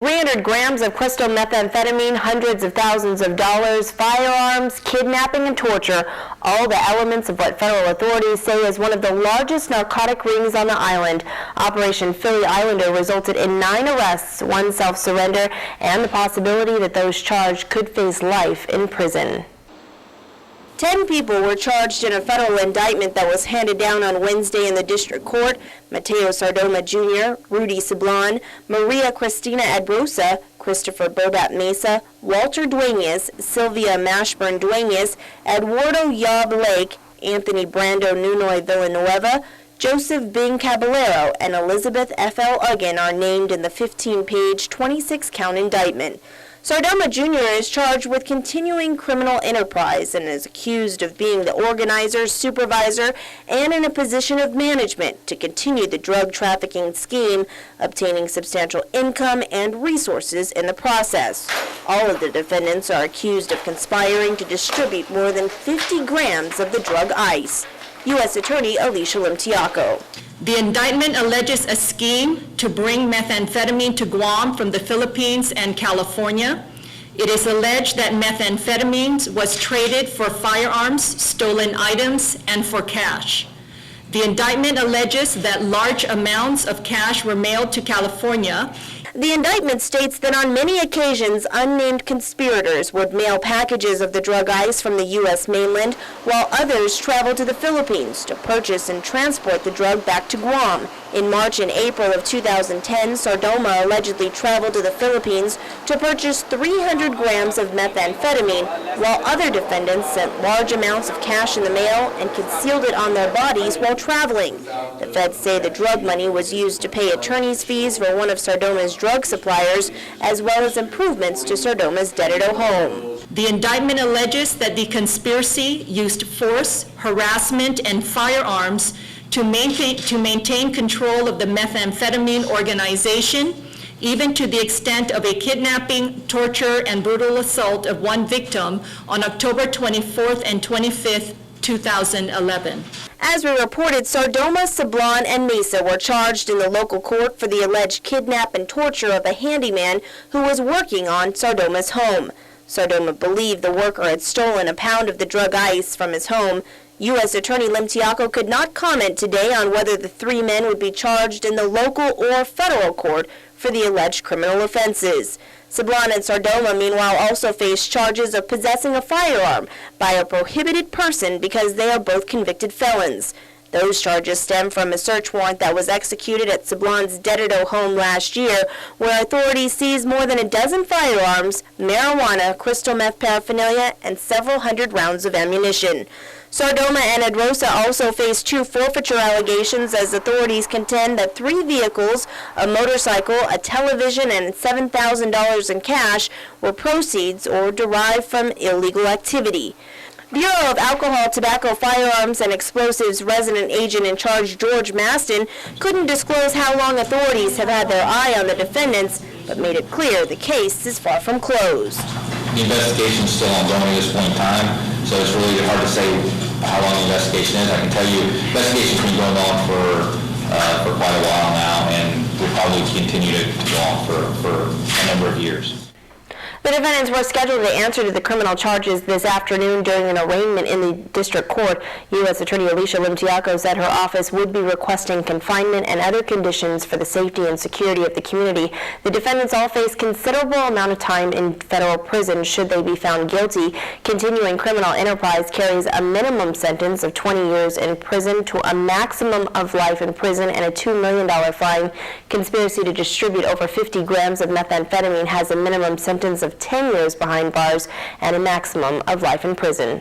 300 grams of crystal methamphetamine, hundreds of thousands of dollars, firearms, kidnapping, and torture, all the elements of what federal authorities say is one of the largest narcotic rings on the island. Operation Fili-Islander resulted in 9 arrests, 1 self-surrender, and the possibility that those charged could face life in prison. 10 people were charged in a federal indictment that was handed down on Wednesday in the district court. Mateo Sardoma Jr., Rudy Sablan, Maria Cristina Adrosa, Christopher Bobat Mesa, Walter Dueñas, Sylvia Mashburn Dueñas, Eduardo Yob Lake, Anthony Brando Nunoy Villanueva, Joseph Bing Caballero, and Elizabeth F.L. Uggan are named in the 15-page, 26-count indictment. Sardoma Jr. is charged with continuing criminal enterprise and is accused of being the organizer, supervisor, and in a position of management to continue the drug trafficking scheme, obtaining substantial income and resources in the process. All of the defendants are accused of conspiring to distribute more than 50 grams of the drug ice. U.S. Attorney Alicia Limtiaco. The indictment alleges a scheme to bring methamphetamine to Guam from the Philippines and California. It is alleged that methamphetamine was traded for firearms, stolen items, and for cash. The indictment alleges that large amounts of cash were mailed to California. The indictment states that on many occasions, unnamed conspirators would mail packages of the drug ice from the U.S. mainland, while others traveled to the Philippines to purchase and transport the drug back to Guam. In March and April of 2010, Sardoma allegedly traveled to the Philippines to purchase 300 grams of methamphetamine, while other defendants sent large amounts of cash in the mail and concealed it on their bodies while traveling. The feds say the drug money was used to pay attorney's fees for one of Sardoma's drug suppliers, as well as improvements to Sardoma's Dededo home. The indictment alleges that the conspiracy used force, harassment, and firearms to maintain control of the methamphetamine organization, even to the extent of a kidnapping, torture, and brutal assault of 1 victim on October 24th and 25th, 2011. As we reported, Sardoma, Sablan, and Mesa were charged in the local court for the alleged kidnap and torture of a handyman who was working on Sardoma's home. Sardoma believed the worker had stolen a pound of the drug ice from his home. U.S. Attorney Limtiaco could not comment today on whether the 3 men would be charged in the local or federal court for the alleged criminal offenses. Sablan and Sardoma, meanwhile, also face charges of possessing a firearm by a prohibited person because they are both convicted felons. Those charges stem from a search warrant that was executed at Sablan's Dededo home last year, where authorities seized more than a dozen firearms, marijuana, crystal meth paraphernalia, and several hundred rounds of ammunition. Sardoma and Adrosa also face 2 forfeiture allegations as authorities contend that 3 vehicles, a motorcycle, a television, and $7,000 in cash were proceeds or derived from illegal activity. Bureau of Alcohol, Tobacco, Firearms, and Explosives resident agent in charge George Maston couldn't disclose how long authorities have had their eye on the defendants, but made it clear the case is far from closed. The investigation is still ongoing at this point in time, so it's really hard to say how long the investigation is. I can tell you the investigation's been going on for quite a while now, and will probably continue to go on for a number of years. The defendants were scheduled to answer to the criminal charges this afternoon during an arraignment in the district court. U.S. Attorney Alicia Limtiaco said her office would be requesting confinement and other conditions for the safety and security of the community. The defendants all face considerable amount of time in federal prison should they be found guilty. Continuing criminal enterprise carries a minimum sentence of 20 years in prison to a maximum of life in prison and a $2 million fine. Conspiracy to distribute over 50 grams of methamphetamine has a minimum sentence of 10 years behind bars and a maximum of life in prison.